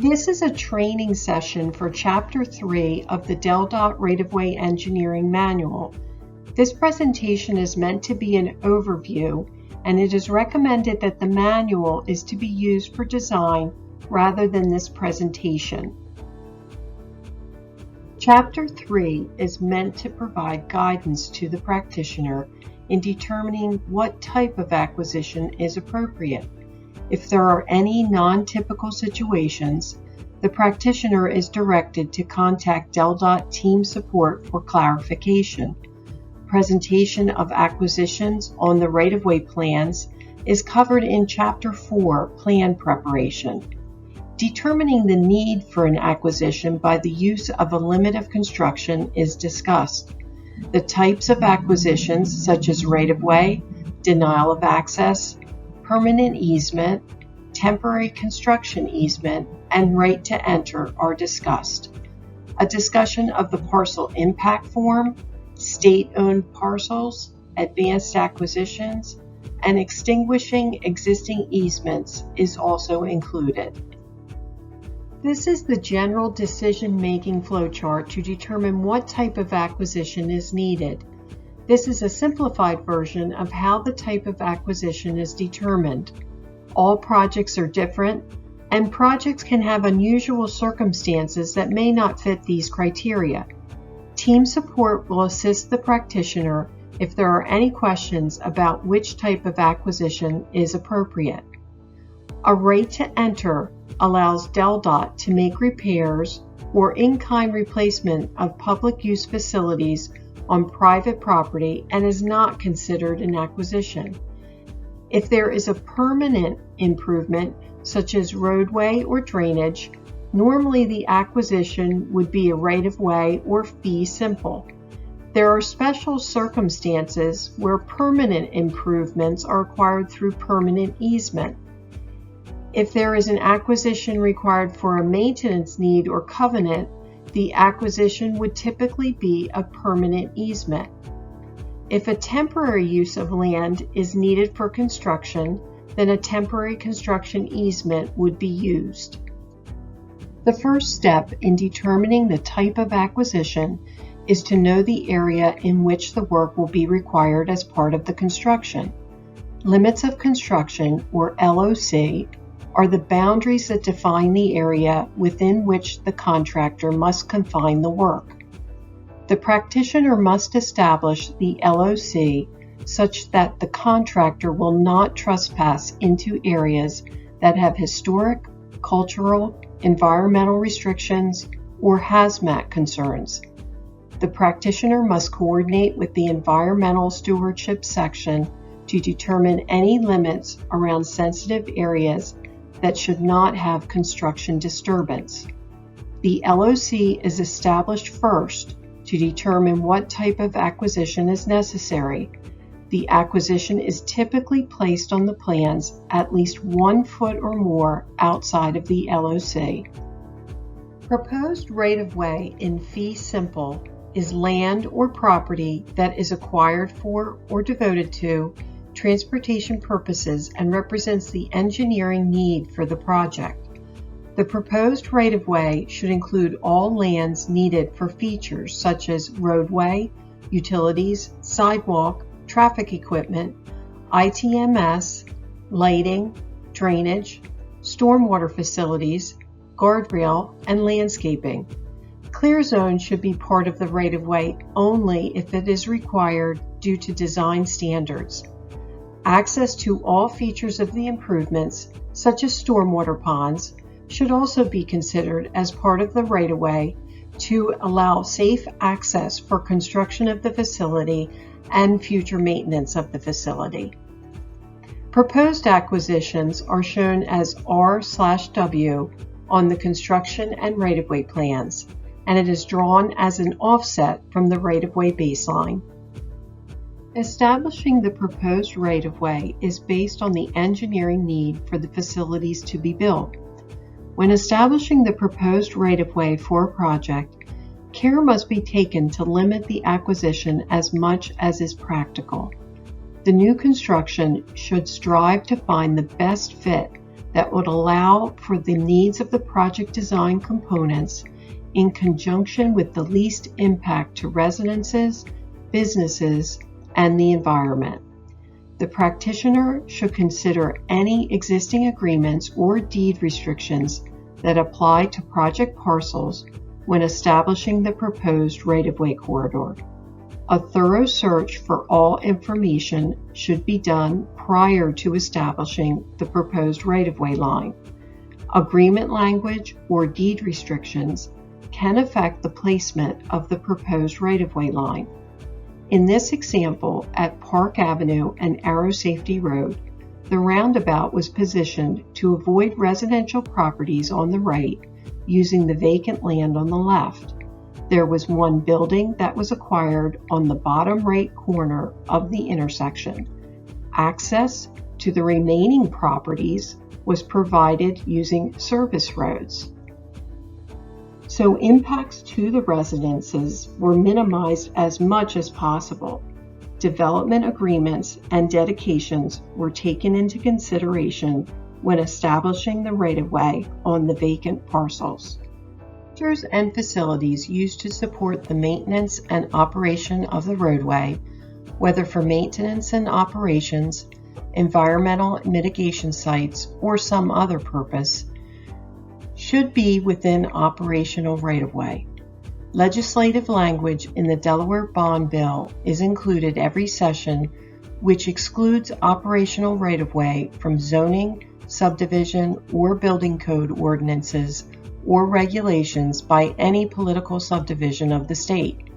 This is a training session for Chapter 3 of the DelDOT Right-of-Way Engineering Manual. This presentation is meant to be an overview, and it is recommended that the manual is to be used for design rather than this presentation. Chapter 3 is meant to provide guidance to the practitioner in determining what type of acquisition is appropriate. If there are any non-typical situations, the practitioner is directed to contact DelDOT team support for clarification. Presentation of acquisitions on the right-of-way plans is covered in Chapter 4, Plan Preparation. Determining the need for an acquisition by the use of a limit of construction is discussed. The types of acquisitions, such as right-of-way, denial of access, permanent easement, temporary construction easement, and right to enter are discussed. A discussion of the parcel impact form, state-owned parcels, advanced acquisitions, and extinguishing existing easements is also included. This is the general decision-making flowchart to determine what type of acquisition is needed. This is a simplified version of how the type of acquisition is determined. All projects are different, and projects can have unusual circumstances that may not fit these criteria. Team support will assist the practitioner if there are any questions about which type of acquisition is appropriate. A right to enter allows DelDOT to make repairs or in-kind replacement of public use facilities on private property and is not considered an acquisition. If there is a permanent improvement, such as roadway or drainage, normally the acquisition would be a right-of-way or fee simple. There are special circumstances where permanent improvements are acquired through permanent easement. If there is an acquisition required for a maintenance need or covenant, the acquisition would typically be a permanent easement. If a temporary use of land is needed for construction, then a temporary construction easement would be used. The first step in determining the type of acquisition is to know the area in which the work will be required as part of the construction. Limits of construction, or LOC, are the boundaries that define the area within which the contractor must confine the work. The practitioner must establish the LOC such that the contractor will not trespass into areas that have historic, cultural, environmental restrictions, or hazmat concerns. The practitioner must coordinate with the Environmental Stewardship section to determine any limits around sensitive areas that should not have construction disturbance. The LOC is established first to determine what type of acquisition is necessary. The acquisition is typically placed on the plans at least 1 foot or more outside of the LOC. Proposed right-of-way in fee simple is land or property that is acquired for or devoted to transportation purposes and represents the engineering need for the project. The proposed right-of-way should include all lands needed for features such as roadway, utilities, sidewalk, traffic equipment, ITMS, lighting, drainage, stormwater facilities, guardrail, and landscaping. Clear zone should be part of the right-of-way only if it is required due to design standards. Access to all features of the improvements, such as stormwater ponds, should also be considered as part of the right-of-way to allow safe access for construction of the facility and future maintenance of the facility. Proposed acquisitions are shown as R/W on the construction and right-of-way plans, and it is drawn as an offset from the right-of-way baseline. Establishing the proposed right-of-way is based on the engineering need for the facilities to be built. When establishing the proposed right-of-way for a project, care must be taken to limit the acquisition as much as is practical. The new construction should strive to find the best fit that would allow for the needs of the project design components in conjunction with the least impact to residences, businesses, and the environment. The practitioner should consider any existing agreements or deed restrictions that apply to project parcels when establishing the proposed right-of-way corridor. A thorough search for all information should be done prior to establishing the proposed right-of-way line. Agreement language or deed restrictions can affect the placement of the proposed right-of-way line. In this example, at Park Avenue and Arrow Safety Road, the roundabout was positioned to avoid residential properties on the right using the vacant land on the left. There was one building that was acquired on the bottom right corner of the intersection. Access to the remaining properties was provided using service roads. So impacts to the residences were minimized as much as possible. Development agreements and dedications were taken into consideration when establishing the right-of-way on the vacant parcels. Structures and facilities used to support the maintenance and operation of the roadway, whether for maintenance and operations, environmental mitigation sites, or some other purpose, should be within operational right-of-way. Legislative language in the Delaware Bond Bill is included every session, which excludes operational right-of-way from zoning, subdivision, or building code ordinances or regulations by any political subdivision of the state.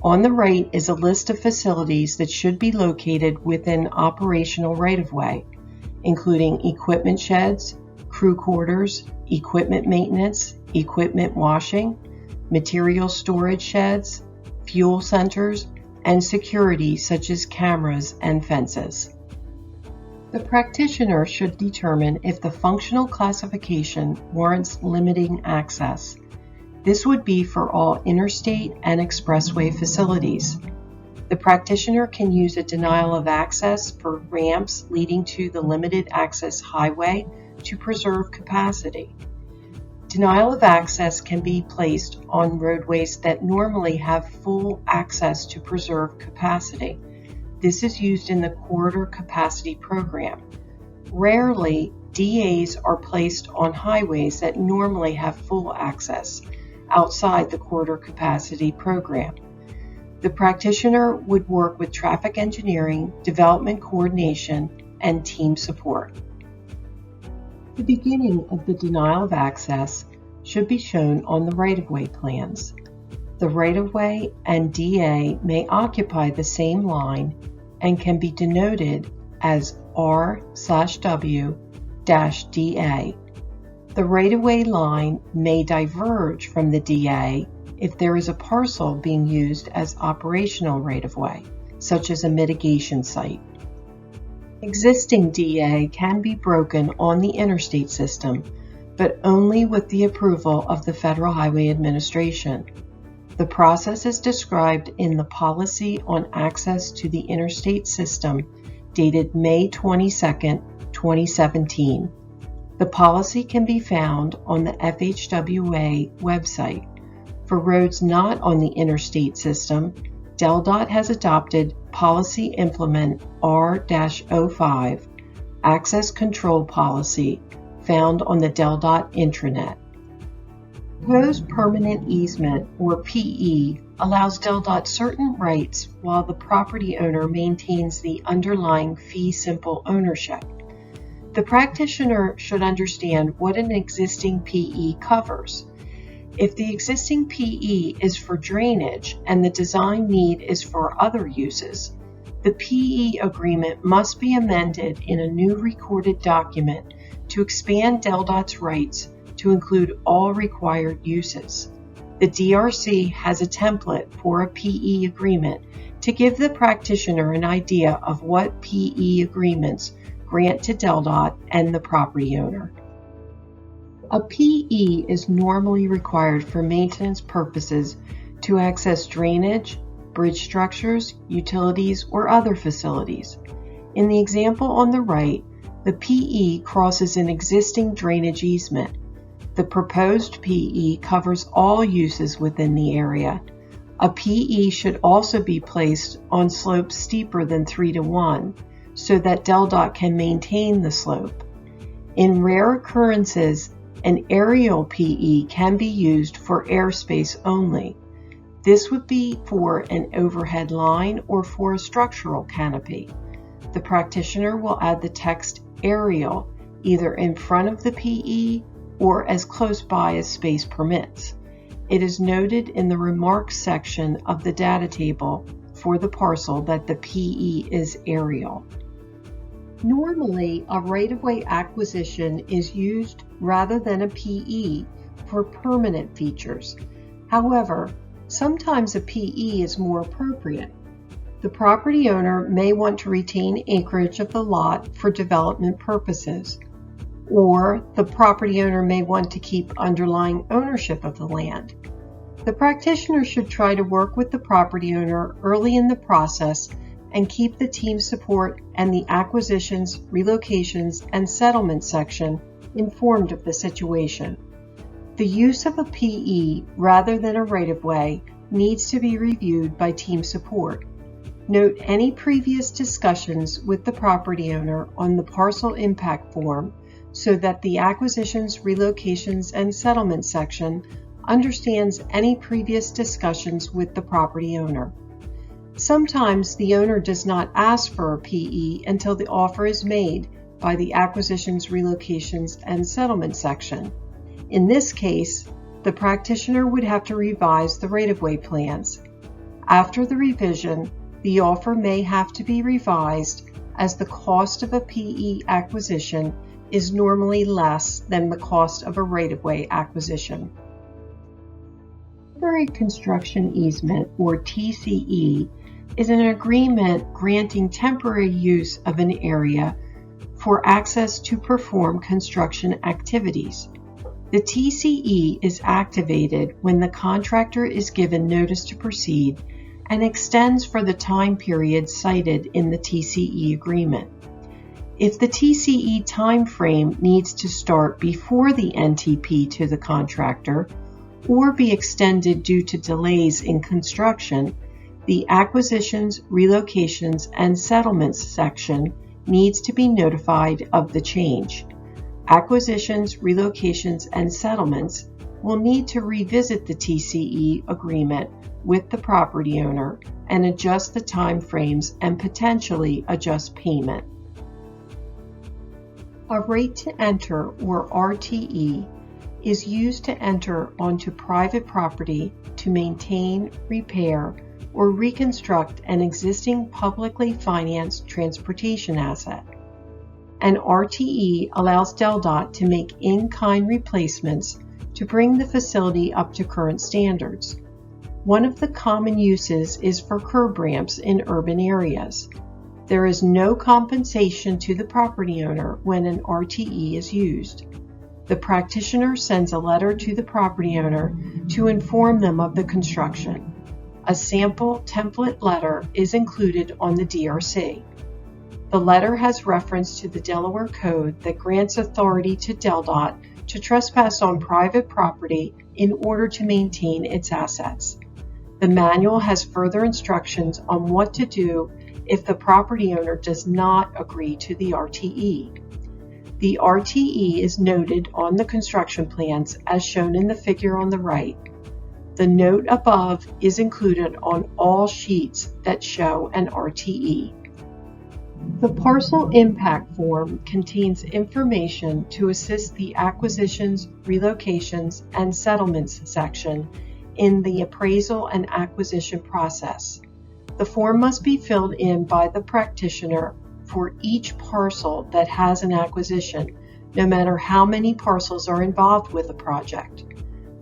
On the right is a list of facilities that should be located within operational right-of-way, including equipment sheds, crew quarters, equipment maintenance, equipment washing, material storage sheds, fuel centers, and security such as cameras and fences. The practitioner should determine if the functional classification warrants limiting access. This would be for all interstate and expressway facilities. The practitioner can use a denial of access for ramps leading to the limited access highway to preserve capacity. Denial of access can be placed on roadways that normally have full access to preserve capacity. This is used in the Corridor Capacity Program. Rarely, DAs are placed on highways that normally have full access outside the Corridor Capacity Program. The practitioner would work with traffic engineering, development coordination, and team support. The beginning of the denial of access should be shown on the right-of-way plans. The right-of-way and DA may occupy the same line and can be denoted as R/W-DA. The right-of-way line may diverge from the DA if there is a parcel being used as operational right-of-way, such as a mitigation site. Existing DA can be broken on the interstate system, but only with the approval of the Federal Highway Administration. The process is described in the Policy on Access to the Interstate System, dated May 22, 2017. The policy can be found on the FHWA website. For roads not on the interstate system, DelDOT has adopted Policy Implement R-05, Access Control Policy, found on the DelDOT intranet. Proposed Permanent Easement, or PE, allows DelDOT certain rights while the property owner maintains the underlying fee simple ownership. The practitioner should understand what an existing PE covers. If the existing PE is for drainage and the design need is for other uses, the PE agreement must be amended in a new recorded document to expand DelDOT's rights to include all required uses. The DRC has a template for a PE agreement to give the practitioner an idea of what PE agreements grant to DelDOT and the property owner. A PE is normally required for maintenance purposes to access drainage, bridge structures, utilities, or other facilities. In the example on the right, The PE crosses an existing drainage easement. The proposed PE covers all uses within the area. A PE should also be placed on slopes steeper than 3:1 so that DelDOT can maintain the slope. In rare occurrences, an aerial PE can be used for airspace only. This would be for an overhead line or for a structural canopy. The practitioner will add the text aerial either in front of the PE or as close by as space permits. It is noted in the remarks section of the data table for the parcel that the PE is aerial. Normally, a right-of-way acquisition is used rather than a PE for permanent features. However, sometimes a PE is more appropriate. The property owner may want to retain acreage of the lot for development purposes, or the property owner may want to keep underlying ownership of the land. The practitioner should try to work with the property owner early in the process and keep the team support and the acquisitions, relocations, and settlement section informed of the situation. The use of a PE rather than a right-of-way needs to be reviewed by team support. Note any previous discussions with the property owner on the parcel impact form so that the acquisitions, relocations, and settlement section understands any previous discussions with the property owner. Sometimes the owner does not ask for a PE until the offer is made by the acquisitions, relocations, and settlement section. In this case, the practitioner would have to revise the right-of-way plans. After the revision, the offer may have to be revised as the cost of a PE acquisition is normally less than the cost of a right-of-way acquisition. Temporary construction easement, or TCE, is an agreement granting temporary use of an area for access to perform construction activities. The TCE is activated when the contractor is given notice to proceed and extends for the time period cited in the TCE agreement. If the TCE time frame needs to start before the NTP to the contractor or be extended due to delays in construction, the acquisitions, relocations, and settlements section needs to be notified of the change. Acquisitions, relocations, and settlements will need to revisit the TCE agreement with the property owner and adjust the time frames and potentially adjust payment. A right to enter, or RTE, is used to enter onto private property to maintain, repair, or reconstruct an existing publicly financed transportation asset. An RTE allows DelDOT to make in-kind replacements to bring the facility up to current standards. One of the common uses is for curb ramps in urban areas. There is no compensation to the property owner when an RTE is used. The practitioner sends a letter to the property owner to inform them of the construction. A sample template letter is included on the DRC. The letter has reference to the Delaware Code that grants authority to DelDOT to trespass on private property in order to maintain its assets. The manual has further instructions on what to do if the property owner does not agree to the RTE. The RTE is noted on the construction plans as shown in the figure on the right. The note above is included on all sheets that show an RTE. The parcel impact form contains information to assist the acquisitions, relocations, and settlements section in the appraisal and acquisition process. The form must be filled in by the practitioner for each parcel that has an acquisition, no matter how many parcels are involved with a project.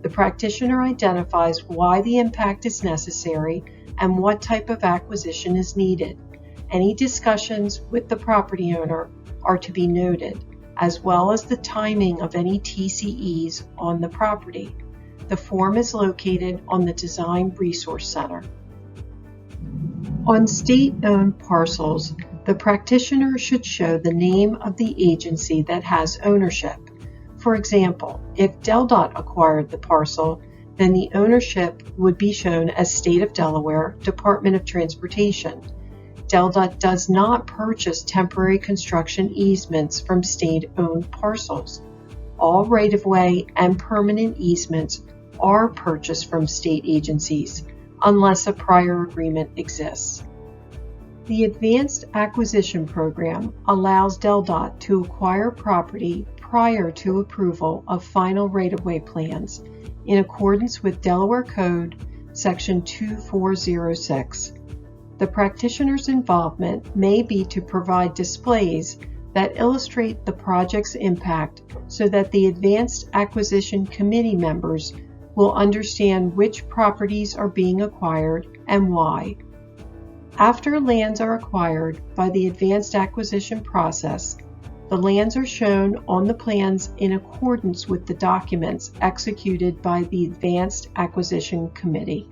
The practitioner identifies why the impact is necessary and what type of acquisition is needed. Any discussions with the property owner are to be noted, as well as the timing of any TCEs on the property. The form is located on the Design Resource Center. On state-owned parcels, The practitioner should show the name of the agency that has ownership. For example, if DelDOT acquired the parcel, then the ownership would be shown as State of Delaware, Department of Transportation. DelDOT does not purchase temporary construction easements from state-owned parcels. All right-of-way and permanent easements are purchased from state agencies, unless a prior agreement exists. The Advanced Acquisition Program allows DelDOT to acquire property prior to approval of final right-of-way plans in accordance with Delaware Code Section 2406. The practitioner's involvement may be to provide displays that illustrate the project's impact so that the Advanced Acquisition Committee members will understand which properties are being acquired and why. After lands are acquired by the Advanced Acquisition process, the lands are shown on the plans in accordance with the documents executed by the Advanced Acquisition Committee.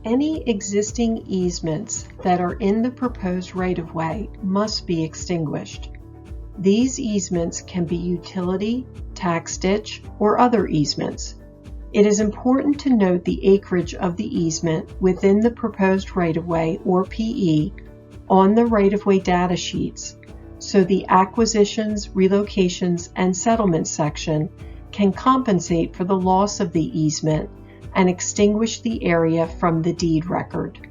Any existing easements that are in the proposed right-of-way must be extinguished. These easements can be utility, tax ditch, or other easements. It is important to note the acreage of the easement within the proposed right-of-way, or PE, on the right-of-way data sheets, so the Acquisitions, Relocations, and Settlements section can compensate for the loss of the easement and extinguish the area from the deed record.